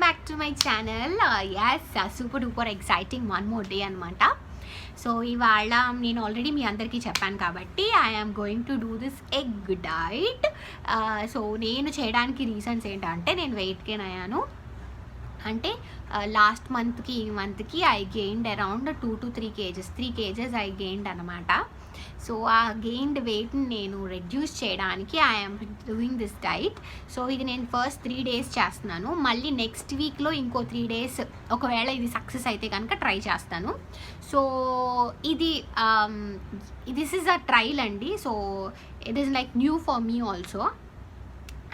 Back to my channel. Super duper exciting one more day అనమాట. So ఇవాళ నేను already మీ అందరికీ చెప్పాను కాబట్టి I'm going to do this egg diet. So నేను చేయడానికి రీజన్స్ ఏంటంటే నేను వెయిట్ గెయిన్ అయ్యాను. అంటే లాస్ట్ మంత్కి ఈ మంత్కి I gained around 2 to 3 kgs 3 kgs I gained అనమాట. సో ఆ గెయిన్డ్ వెయిట్ని నేను రెడ్యూస్ చేయడానికి I'm doing this diet. So ఇది నేను ఫస్ట్ 3 days చేస్తున్నాను. మళ్ళీ నెక్స్ట్ వీక్లో ఇంకో 3 days ఒకవేళ ఇది సక్సెస్ అయితే కనుక ట్రై చేస్తాను. సో ఇది దిస్ ఈజ్ అ ట్రయల్ అండి. So it is like new for me also.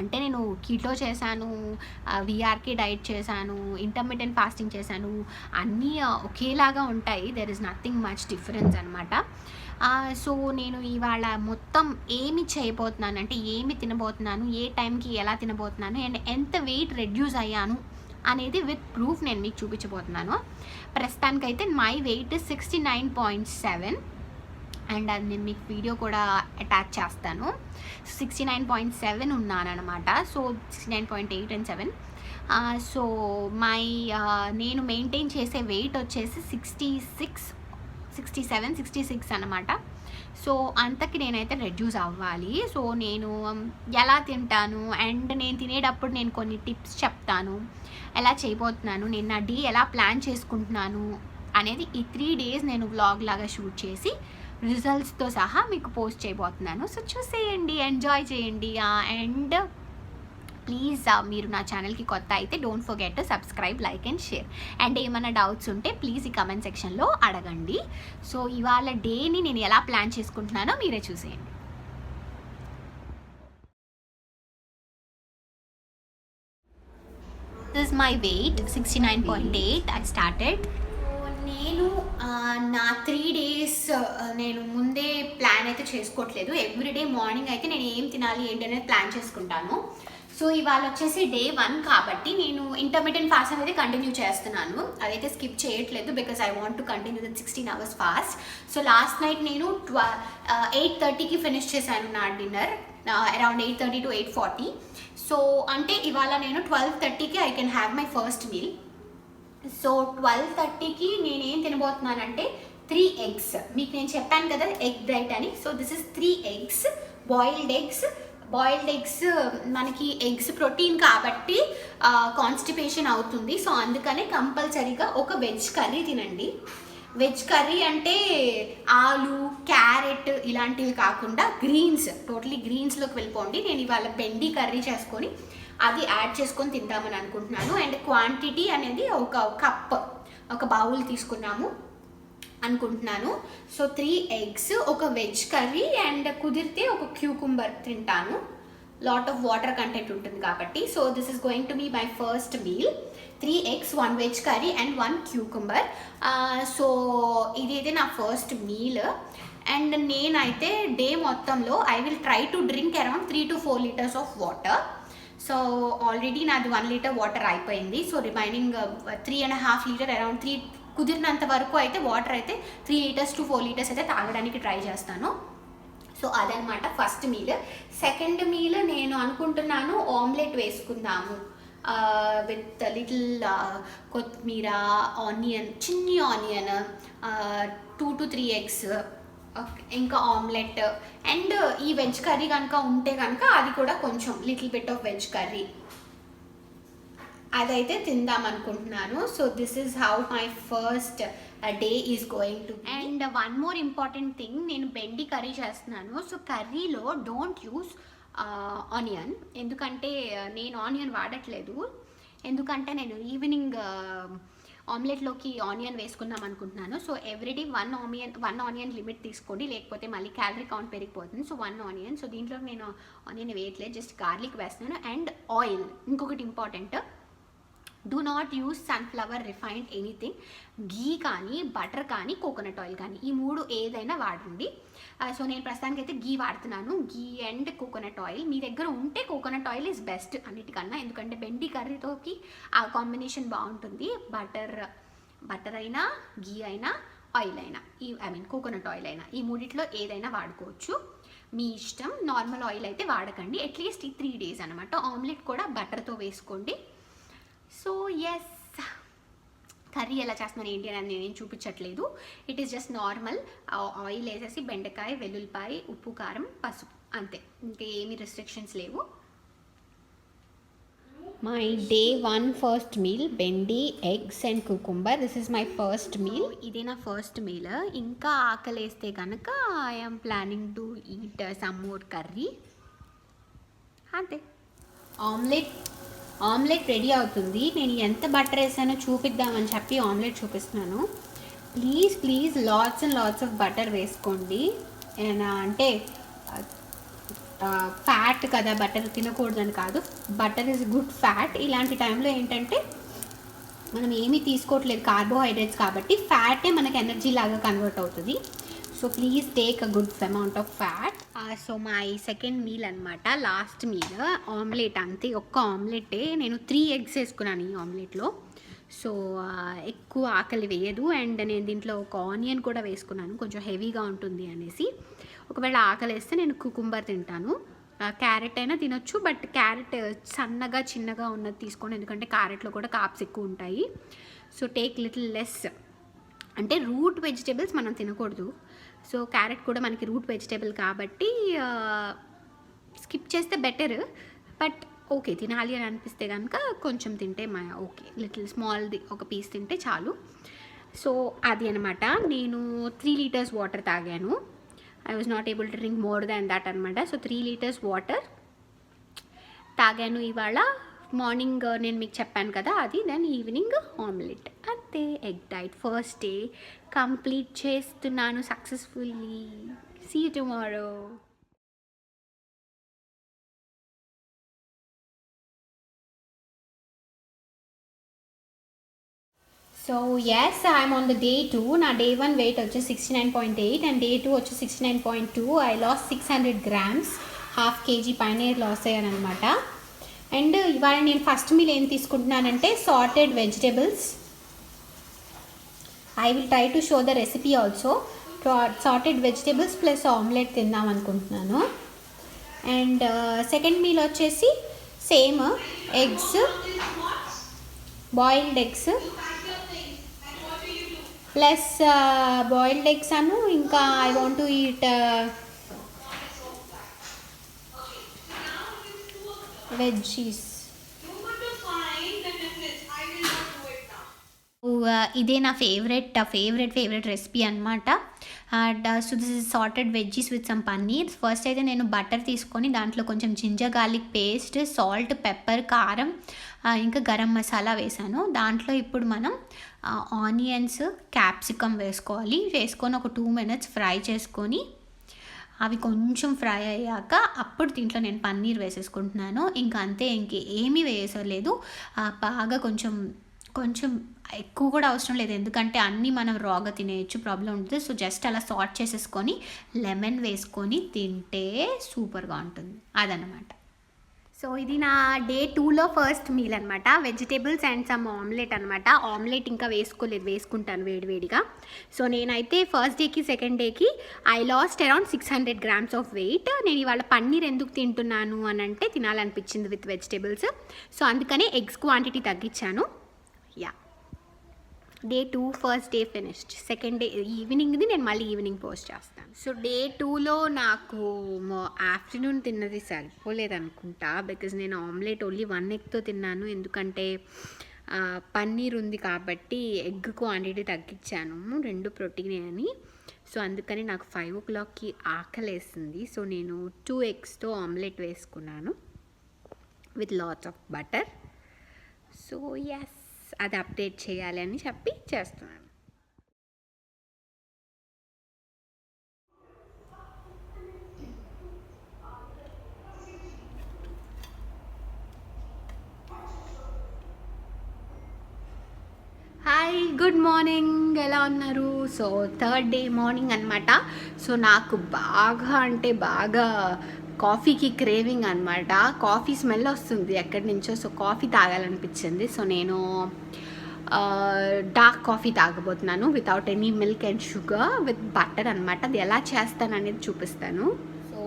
అంటే నేను కీటో చేశాను, విఆర్కే డైట్ చేశాను, ఇంటర్మిటెంట్ ఫాస్టింగ్ చేశాను, అన్నీ ఒకేలాగా ఉంటాయి. There is nothing much difference అనమాట. సో నేను ఇవాళ మొత్తం ఏమి చేయబోతున్నాను అంటే ఏమి తినబోతున్నాను, ఏ టైంకి ఎలా తినబోతున్నాను అండ్ ఎంత వెయిట్ రెడ్యూస్ అయ్యాను అనేది విత్ ప్రూఫ్ నేను మీకు చూపించబోతున్నాను. ప్రస్తుతానికైతే మై వెయిట్ 69.7 అండ్ అది నేను మీకు వీడియో కూడా అటాచ్ చేస్తాను. 69.7 ఉన్నానమాట. So 69.8 and 7. సో నేను మెయింటైన్ చేసే వెయిట్ వచ్చేసి 67-66 అనమాట. సో అంతకి నేనైతే రెడ్యూస్ అవ్వాలి. సో నేను ఎలా తింటాను అండ్ నేను తినేటప్పుడు నేను కొన్ని టిప్స్ చెప్తాను, ఎలా చేయబోతున్నాను, నేను నా డే ఎలా ప్లాన్ చేసుకుంటున్నాను అనేది ఈ 3 days నేను వ్లాగ్ లాగా షూట్ చేసి రిజల్ట్స్తో సహా మీకు పోస్ట్ చేయబోతున్నాను. సో చూసేయండి, ఎంజాయ్ చేయండి. అండ్ ప్లీజ్ మీరు నా ఛానల్కి కొత్త అయితే don't forget to subscribe, like and share. And ఏమైనా డౌట్స్ ఉంటే ప్లీజ్ ఈ కమెంట్ సెక్షన్లో అడగండి. సో ఇవాళ డేని నేను ఎలా ప్లాన్ చేసుకుంటున్నానో మీరే చూసేయండి. This is my weight 69.8. I started. నేను నా 3 days నేను ముందే ప్లాన్ అయితే చేసుకోవట్లేదు. ఎవ్రీడే మార్నింగ్ అయితే నేను ఏం తినాలి ఏంటి అనేది ప్లాన్ చేసుకుంటాను. సో ఇవాళ వచ్చేసి day 1 కాబట్టి నేను ఇంటర్మిటెంట్ ఫాస్ట్ అనేది కంటిన్యూ చేస్తున్నాను. అదైతే స్కిప్ చేయట్లేదు because I want to continue the 16 hours fast. So last night నేను 8:30కి ఫినిష్ చేశాను నా డిన్నర్, అరౌండ్ 8:30 to 8:40. సో అంటే ఇవాళ నేను 12:30కి I can have my first meal. So 12:30కి నేనేం తినబోతున్నానంటే 3 eggs. మీకు నేను చెప్పాను కదా ఎగ్ డైట్ అని. So this is 3 eggs, boiled eggs. మనకి ఎగ్స్ ప్రోటీన్ కాబట్టి కాన్స్టిపేషన్ అవుతుంది. సో అందుకనే కంపల్సరీగా ఒక వెజ్ కర్రీ తినండి. వెజ్ కర్రీ అంటే ఆలు, క్యారెట్ ఇలాంటివి కాకుండా గ్రీన్స్, టోటలీ గ్రీన్స్లోకి వెళ్ళిపోండి. నేను ఇవాళ బెండి కర్రీ చేసుకొని అది యాడ్ చేసుకొని తిందామని అనుకుంటున్నాను. అండ్ క్వాంటిటీ అనేది ఒక బౌల్ తీసుకున్నాము అనుకుంటున్నాను. సో 3 eggs, ఒక వెజ్ కర్రీ అండ్ కుదిరితే ఒక క్యూకుంబర్ తింటాను. లాట్ ఆఫ్ వాటర్ కంటెంట్ ఉంటుంది కాబట్టి. So this is going to be my first meal. 3 eggs, 1 veg curry and 1 cucumber. So ఇదైతే నా ఫస్ట్ మీల్. అండ్ నేనైతే డే మొత్తంలో I will try to drink around 3 to 4 liters of water. So already నాది 1 liter water అయిపోయింది. So remaining 3.5 liters, around 3 కుదిరినంత వరకు అయితే water అయితే 3 liters to 4 liters అయితే తాగడానికి ట్రై చేస్తాను. సో అదనమాట ఫస్ట్ మీల్. సెకండ్ మీల్ నేను అనుకుంటున్నాను ఆమ్లెట్ వేసుకుందాము విత్ లిటిల్ కొత్తిమీర, ఆనియన్, చిన్ని ఆనియన్, 2 to 3 eggs, ఇంకా ఆమ్లెట్ అండ్ ఈ వెజ్ కర్రీ కనుక ఉంటే కనుక అది కూడా కొంచెం little bit of veg curry అదైతే తిందాం అనుకుంటున్నాను. So this is how my first day is going to. And one more important thing, నేను బెండి కర్రీ చేస్తున్నాను. సో కర్రీలో డోంట్ యూస్ ఆనియన్, ఎందుకంటే నేను ఆనియన్ వాడట్లేదు. ఎందుకంటే నేను ఈవినింగ్ ఆమ్లెట్లోకి ఆనియన్ వేసుకుందాం అనుకుంటున్నాను. సో ఎవ్రీడే 1 ఆనియన్ లిమిట్ తీసుకోండి, లేకపోతే మళ్ళీ క్యాలరీ కౌంట్ పెరిగిపోతుంది. So 1 onion. సో దీంట్లో నేను ఆనియన్ వేయట్లేదు, జస్ట్ గార్లిక్ వేస్తున్నాను. అండ్ ఆయిల్, ఇంకొకటి important, do not use sunflower, refined anything. ఘీ కానీ, బటర్ కానీ, కోకోనట్ ఆయిల్ కానీ, ఈ 3 ఏదైనా వాడండి. సో నేను ప్రస్తుతానికి అయితే ఘీ వాడుతున్నాను, ఘీ అండ్ కోకోనట్ ఆయిల్. మీ దగ్గర ఉంటే కోకోనట్ ఆయిల్ ఈజ్ బెస్ట్ అన్నిటికన్నా, ఎందుకంటే బెండి కర్రీతోకి ఆ కాంబినేషన్ బాగుంటుంది. బటర్ అయినా, ఘీ అయినా, ఆయిల్ అయినా, కోకోనట్ ఆయిల్ అయినా, ఈ 3 ఏదైనా వాడుకోవచ్చు, మీ ఇష్టం. నార్మల్ ఆయిల్ అయితే వాడకండి, అట్లీస్ట్ ఈ 3 days అనమాట. ఆమ్లెట్ కూడా బటర్తో వేసుకోండి. సో ఎస్, కర్రీ ఎలా చేస్తున్నాను ఏంటి అని నేనేం చూపించట్లేదు. It is just normal. Oil వేసేసి బెండకాయ, వెల్లుల్లిపాయ, ఉప్పు, కారం, పసుపు, అంతే. ఇంకా ఏమీ రెస్ట్రిక్షన్స్ లేవు. My day 1 first meal bendi, eggs and cucumber. This is my first meal. ఇదే నా ఫస్ట్ మీల్. ఇంకా ఆకలేస్తే కనుక I'm planning to eat some more curry. అంతే. ఆమ్లెట్ రెడీ అవుతుంది. నేను ఎంత బటర్ వేసానో చూపిద్దామని చెప్పి ఆమ్లెట్ చూపిస్తున్నాను. Please lots and lots of butter వేసుకోండి. అంటే ఫ్యాట్ కదా, బటర్ తినకూడదని కాదు, బటర్ ఈజ్ గుడ్ ఫ్యాట్. ఇలాంటి టైంలో ఏంటంటే మనం ఏమీ తీసుకోవట్లేదు కార్బోహైడ్రేట్స్ కాబట్టి ఫ్యాటే మనకి ఎనర్జీ లాగా కన్వర్ట్ అవుతుంది. So please take a good amount of fat. So my second meal అనమాట, లాస్ట్ మీల్. ఆమ్లెట్, అంతే, ఒక్క ఆమ్లెటే. నేను 3 eggs వేసుకున్నాను ఈ ఆమ్లెట్లో. సో ఎక్కువ ఆకలి వేయదు. అండ్ నేను దీంట్లో ఒక ఆనియన్ కూడా వేసుకున్నాను, కొంచెం హెవీగా ఉంటుంది అనేసి. ఒకవేళ ఆకలి వేస్తే నేను కుకుంబర్ తింటాను. క్యారెట్ అయినా తినొచ్చు, బట్ క్యారెట్ సన్నగా చిన్నగా ఉన్నది తీసుకోండి, ఎందుకంటే క్యారెట్లో కూడా కార్బ్స్ ఎక్కువ ఉంటాయి. So take little less. అంటే రూట్ వెజిటేబుల్స్ మనం తినకూడదు. సో క్యారెట్ కూడా మనకి రూట్ వెజిటేబుల్ కాబట్టి స్కిప్ చేస్తే బెటర్. బట్ ఓకే, తినాలి అని అనిపిస్తే కనుక కొంచెం తింటే ఓకే, లిటిల్ స్మాల్ది ఒక పీస్ తింటే చాలు. సో అది అనమాట. నేను 3 liters వాటర్ తాగాను. I was not able to drink more than that అనమాట. సో 3 liters వాటర్ తాగాను ఇవాళ. మార్నింగ్ నేను మీకు చెప్పాను కదా అది, దెన్ ఈవినింగ్ ఆమ్లెట్, అంతే. Egg diet first day complete చేస్తున్నాను successfully. See you tomorrow. So yes, I'm on the day 2. నా డే 1 వెయిట్ వచ్చి 69.8 అండ్ డే 2 వచ్చి 69.2. ఐ లాస్ 600 grams, 1/2 kg పైన లాస్ అయ్యాను అనమాట. అండ్ ఇవాళ నేను ఫస్ట్ మీల్ ఏం తీసుకుంటున్నానంటే sauteed vegetables. I will try to show the recipe also. Sauteed vegetables plus omelette తిందాం అనుకుంటున్నాను. అండ్ సెకండ్ మీల్ వచ్చేసి same eggs, boiled eggs plus boiled eggs అను, ఇంకా I want to eat veggies. ఇదే నా favourite recipe అనమాట. So this is sauteed veggies with some paneer. First అయితే నేను బటర్ తీసుకొని దాంట్లో కొంచెం ginger garlic paste, salt, pepper, కారం, ఇంకా గరం మసాలా వేసాను. దాంట్లో ఇప్పుడు మనం ఆనియన్స్, క్యాప్సికమ్ వేసుకొని ఒక 2 minutes ఫ్రై చేసుకొని అవి కొంచెం ఫ్రై అయ్యాక అప్పుడు దీంట్లో నేను పన్నీర్ వేసేసుకుంటున్నాను. ఇంకా అంతే, ఇంకేమీ వేయలేదు. బాగా కొంచెం ఎక్కువ కూడా అవసరం లేదు, ఎందుకంటే అన్నీ మనం రాగా తినేయచ్చు, ప్రాబ్లం ఉంటుంది. సో జస్ట్ అలా సార్ట్ చేసేసుకొని లెమన్ వేసుకొని తింటే సూపర్గా ఉంటుంది, అదనమాట. సో ఇది నా డే 2లో ఫస్ట్ మీల్ అనమాట. వెజిటేబుల్స్ అండ్ సమ్ ఆమ్లెట్ అనమాట. ఆమ్లెట్ ఇంకా వేసుకుంటాను వేడివేడిగా. సో నేనైతే ఫస్ట్ డేకి సెకండ్ డేకి I lost around 600 grams of weight. నేను ఇవాళ పన్నీర్ ఎందుకు తింటున్నాను అని అంటే తినాలనిపించింది విత్ వెజిటేబుల్స్. సో అందుకనే ఎగ్స్ క్వాంటిటీ తగ్గించాను. Yeah, day 2 first day finished. Second day ఈవినింగ్ది నేను మళ్ళీ ఈవినింగ్ పోస్ట్ చేస్తాను. సో డే 2లో నాకు ఆఫ్టర్నూన్ తిన్నది సరిపోలేదు అనుకుంటా, బికాజ్ నేను ఆమ్లెట్ ఓన్లీ 1 egg తిన్నాను, ఎందుకంటే పన్నీర్ ఉంది కాబట్టి ఎగ్ క్వాంటిటీ తగ్గించాను, 2 ప్రోటీన్ అని. సో అందుకని నాకు 5 o'clockకి ఆకలేసింది. సో నేను 2 eggs ఆమ్లెట్ వేసుకున్నాను with lots of butter. So yes, అది అప్డేట్ చేయాలి అని చెప్పి చేస్తున్నాను. హాయ్, గుడ్ మార్నింగ్, ఎలా ఉన్నారు? సో థర్డ్ డే మార్నింగ్ అనమాట. సో నాకు బాగా కాఫీకి క్రేవింగ్ అనమాట. కాఫీ స్మెల్ వస్తుంది ఎక్కడి నుంచో. సో కాఫీ తాగాలనిపించింది. సో నేను డార్క్ కాఫీ తాగబోతున్నాను without any milk and sugar, with butter అనమాట. అది ఎలా చేస్తాను అనేది చూపిస్తాను. సో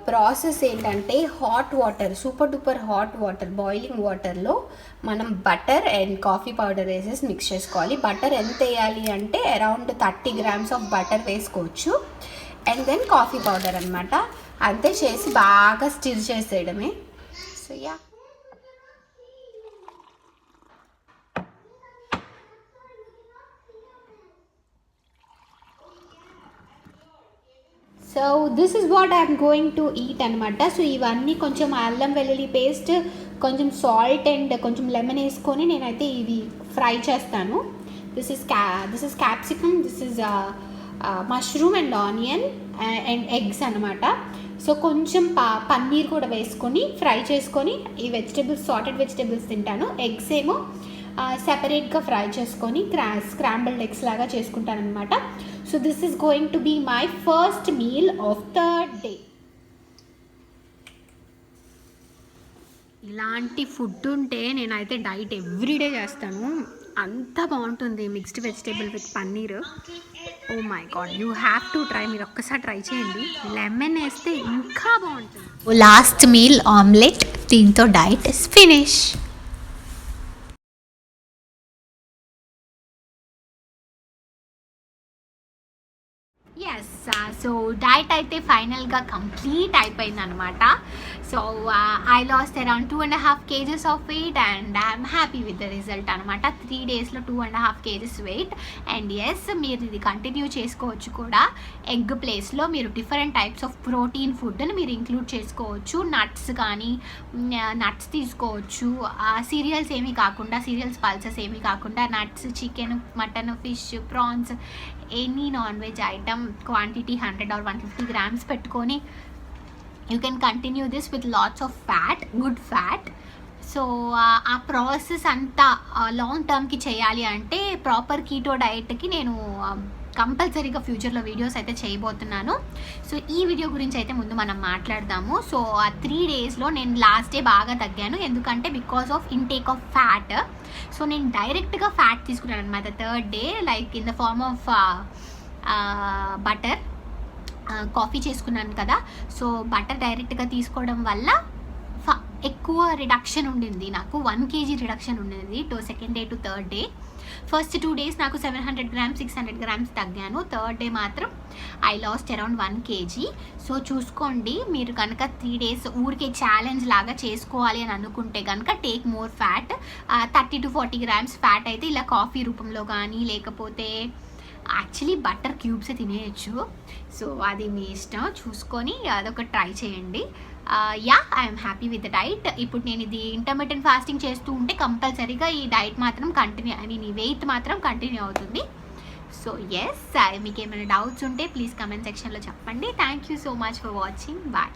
ప్రాసెస్ ఏంటంటే hot water, super duper hot water, boiling వాటర్లో మనం బటర్ అండ్ కాఫీ పౌడర్ వేసేసి మిక్స్ చేసుకోవాలి. బటర్ ఎంత వేయాలి అంటే అరౌండ్ 30 grams ఆఫ్ బటర్ వేసుకోవచ్చు. అండ్ దెన్ కాఫీ పౌడర్ అనమాట. అంతే, చేసి బాగా స్టిర్ చేసేయడమే. So yeah, so this is what I'm going to eat అనమాట. సో ఇవన్నీ కొంచెం అల్లం వెల్లుల్లి పేస్ట్, కొంచెం సాల్ట్ అండ్ కొంచెం లెమన్ వేసుకొని నేనైతే ఇవి ఫ్రై చేస్తాను. This is capsicum, this is mushroom and onion and eggs అనమాట. సో కొంచెం పన్నీర్ కూడా వేసుకొని ఫ్రై చేసుకొని ఈ వెజిటేబుల్స్, సాటెడ్ వెజిటేబుల్స్ తింటాను. ఎగ్స్ ఏమో సెపరేట్గా ఫ్రై చేసుకొని స్క్రాంబుల్డ్ ఎగ్స్ లాగా చేసుకుంటాను అనమాట. So this is going to be my first meal of the day. ఇలాంటి ఫుడ్ ఉంటే నేనైతే డైట్ ఎవ్రీడే చేస్తాను. అంత బాగుంటుంది mixed vegetable with paneer. Oh my God, you have to try. మీరు ఒక్కసారి ట్రై చేయండి. లెమన్ వేస్తే ఇంకా బాగుంటుంది. లాస్ట్ మీల్ ఆమ్లెట్, దీంతో diet is finish. Yes, so diet అయితే ఫైనల్గా కంప్లీట్ అయిపోయింది అనమాట. So I lost around 2.5 kgs of weight and I'm happy with the result అనమాట. 3 daysలో 2.5 kgs వెయిట్. అండ్ ఎస్, మీరు ఇది కంటిన్యూ చేసుకోవచ్చు కూడా. ఎగ్ ప్లేస్లో మీరు డిఫరెంట్ టైప్స్ ఆఫ్ ప్రోటీన్ ఫుడ్ని మీరు ఇంక్లూడ్ చేసుకోవచ్చు. నట్స్ కానీ నట్స్ తీసుకోవచ్చు. సీరియల్స్ ఏమీ కాకుండా, సీరియల్స్ పల్సెస్ ఏమీ కాకుండా nuts, chicken, mutton, fish, prawns, any non veg item quantity 100 or 150 grams పెట్టుకొని you can continue this with lots of fat, good fat. So ఆ ప్రాసెస్ అంతా లాంగ్ టర్మ్కి చేయాలి అంటే ప్రాపర్ కీటో డైట్కి నేను కంపల్సరీగా ఫ్యూచర్లో వీడియోస్ అయితే చేయబోతున్నాను. సో ఈ వీడియో గురించి అయితే ముందు మనం మాట్లాడదాము. సో ఆ 3 daysలో నేను లాస్ట్ డే బాగా తగ్గాను. ఎందుకంటే because of intake of fat. So నేను డైరెక్ట్గా ఫ్యాట్ తీసుకున్నాను అనమాట 3rd day, like in the form of butter. Coffee చేసుకున్నాను కదా, సో బటర్ డైరెక్ట్గా తీసుకోవడం వల్ల ఎక్కువ రిడక్షన్ ఉండింది. నాకు 1 kg రిడక్షన్ ఉండింది second day to 3rd day. First 2 days నాకు 700 grams 600 grams తగ్గాను. 3rd day మాత్రం I lost around 1 kg. So చూసుకోండి, మీరు కనుక 3 days ఊరికే ఛాలెంజ్ లాగా చేసుకోవాలి అని అనుకుంటే కనుక take more fat. 30 to 40 grams fat అయితే ఇలా కాఫీ రూపంలో కానీ, లేకపోతే యాక్చువల్లీ బటర్ క్యూబ్సే తినేయచ్చు. సో అది మీ ఇష్టం, చూసుకొని అదొక ట్రై చేయండి. Yeah, I'm happy with the diet. ఇప్పుడు నేను ఇది ఇంటర్మిటెంట్ ఫాస్టింగ్ చేస్తూ ఉంటే కంపల్సరీగా ఈ డైట్ మాత్రం కంటిన్యూ, ఈ వెయిట్ మాత్రం కంటిన్యూ అవుతుంది. సో ఎస్, మీకు ఏమైనా డౌట్స్ ఉంటే ప్లీజ్ కమెంట్ సెక్షన్లో చెప్పండి. Thank you so much for watching. Bye.